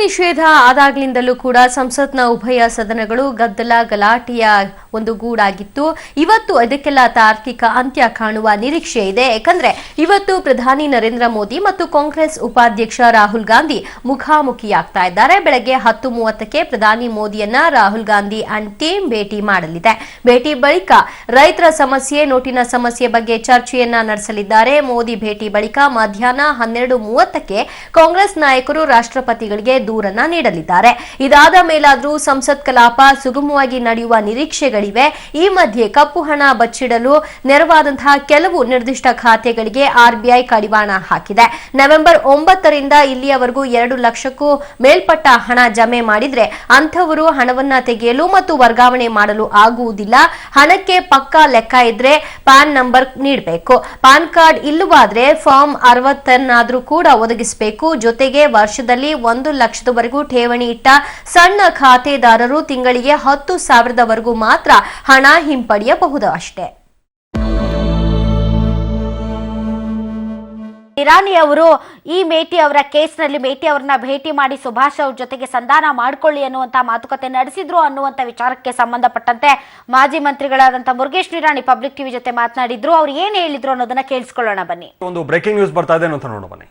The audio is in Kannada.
ನಿಷೇಧ ಆದಾಗ್ಲಿಂದಲೂ ಕೂಡ ಸಂಸತ್ನ ಉಭಯ ಸದನಗಳು ಗದ್ದಲ ಗಲಾಟೆಯ ಒಂದು ಗೂಡಾಗಿತ್ತು. ಇವತ್ತು ಇದಕ್ಕೆಲ್ಲ ತಾರ್ಕಿಕ ಅಂತ್ಯ ಕಾಣುವ ನಿರೀಕ್ಷೆ ಇದೆ. ಯಾಕಂದ್ರೆ ಇವತ್ತು ಪ್ರಧಾನಿ ನರೇಂದ್ರ ಮೋದಿ ಮತ್ತು ಕಾಂಗ್ರೆಸ್ ಉಪಾಧ್ಯಕ್ಷ ರಾಹುಲ್ ಗಾಂಧಿ ಮುಖಾಮುಖಿಯಾಗ್ತಾ ಇದ್ದಾರೆ. ಬೆಳಗ್ಗೆ 10:30ಕ್ಕೆ ಪ್ರಧಾನಿ ಮೋದಿಯನ್ನ ರಾಹುಲ್ ಗಾಂಧಿ ಅಂಡ್ ಟೀಮ್ ಭೇಟಿ ಮಾಡಲಿದೆ. ಭೇಟಿ ಬಳಿಕ ರೈತರ ಸಮಸ್ಯೆ, ನೋಟಿನ ಸಮಸ್ಯೆ ಬಗ್ಗೆ ಚರ್ಚೆಯನ್ನ ನಡೆಸಲಿದ್ದಾರೆ. ಮೋದಿ ಭೇಟಿ ಬಳಿಕ ಮಧ್ಯಾಹ್ನ 12:30ಕ್ಕೆ ಕಾಂಗ್ರೆಸ್ ನಾಯಕರು ರಾಷ್ಟ್ರಪತಿಗಳಿಗೆ ದೂರನ್ನ ನೀಡಲಿದ್ದಾರೆ. ಇದಾದ ಮೇಲಾದರೂ ಸಂಸತ್ ಕಲಾಪ ಸುಗಮವಾಗಿ ನಡೆಯುವ ನಿರೀಕ್ಷೆಗಳಿವೆ. ಈ ಮಧ್ಯೆ ಕಪ್ಪು ಹಣ ಬಚ್ಚಿಡಲು ನೆರವಾದಂತಹ ಕೆಲವು ನಿರ್ದಿಷ್ಟ ಖಾತೆಗಳಿಗೆ ಆರ್ಬಿಐ ಕಡಿವಾಣ ಹಾಕಿದೆ. ನವೆಂಬರ್ 9ರಿಂದ ಇಲ್ಲಿಯವರೆಗೂ 2 ಲಕ್ಷಕ್ಕೂ ಮೇಲ್ಪಟ್ಟ ಹಣ ಜಮೆ ಮಾಡಿದ್ರೆ ಅಂಥವರು ಹಣವನ್ನ ತೆಗೆಯಲು ಮತ್ತು ವರ್ಗಾವಣೆ ಮಾಡಲು ಆಗುವುದಿಲ್ಲ. ಹಣಕ್ಕೆ ಪಕ್ಕಾ ಲೆಕ್ಕ ಇದ್ರೆ ಪ್ಯಾನ್ ನಂಬರ್ ನೀಡಬೇಕು. ಪಾನ್ ಕಾರ್ಡ್ ಇಲ್ಲವಾದ್ರೆ ಫಾರ್ಮ್ 60 ಕೂಡ ಒದಗಿಸಬೇಕು. ಜೊತೆಗೆ ವರ್ಷದಲ್ಲಿ 1 ಲಕ್ಷದವರೆಗೂ ಠೇವಣಿ ಇಟ್ಟ ಸಣ್ಣ ಖಾತೆದಾರರು ತಿಂಗಳಿಗೆ 10,000ವರೆಗೂ ಮಾತ್ರ ಹಣ ಹಿಂಪಡೆಯಬಹುದು ಅಷ್ಟೇ. ಇರಾನಿ ಅವರು ಈ ಮೇಟಿ ಅವರ ಕೇಸ್ನಲ್ಲಿ ಮೇಟಿ ಅವರನ್ನ ಭೇಟಿ ಮಾಡಿ ಸುಭಾಷ್ ಅವ್ರ ಜೊತೆಗೆ ಸಂಧಾನ ಮಾಡಿಕೊಳ್ಳಿ ಅನ್ನುವಂತ ಮಾತುಕತೆ ನಡೆಸಿದ್ರು ಅನ್ನುವಂತ ವಿಚಾರಕ್ಕೆ ಸಂಬಂಧಪಟ್ಟಂತೆ ಮಾಜಿ ಮಂತ್ರಿಗಳಾದಂತಹ ಮುರುಗೇಶ್ ನಿರಾಣಿ ಪಬ್ಲಿಕ್ ಟಿವಿ ಜೊತೆ ಮಾತನಾಡಿದ್ರು. ಅವ್ರು ಏನ್ ಹೇಳಿದ್ರು ಅನ್ನೋದನ್ನ ಕೇಳಿಸ್ಕೊಳ್ಳೋಣ ಬನ್ನಿ. ಒಂದು ಬ್ರೇಕಿಂಗ್ ನ್ಯೂಸ್ ಬರ್ತಾ ಇದೆ ಅಂತ ನೋಡೋಣ ಬನ್ನಿ.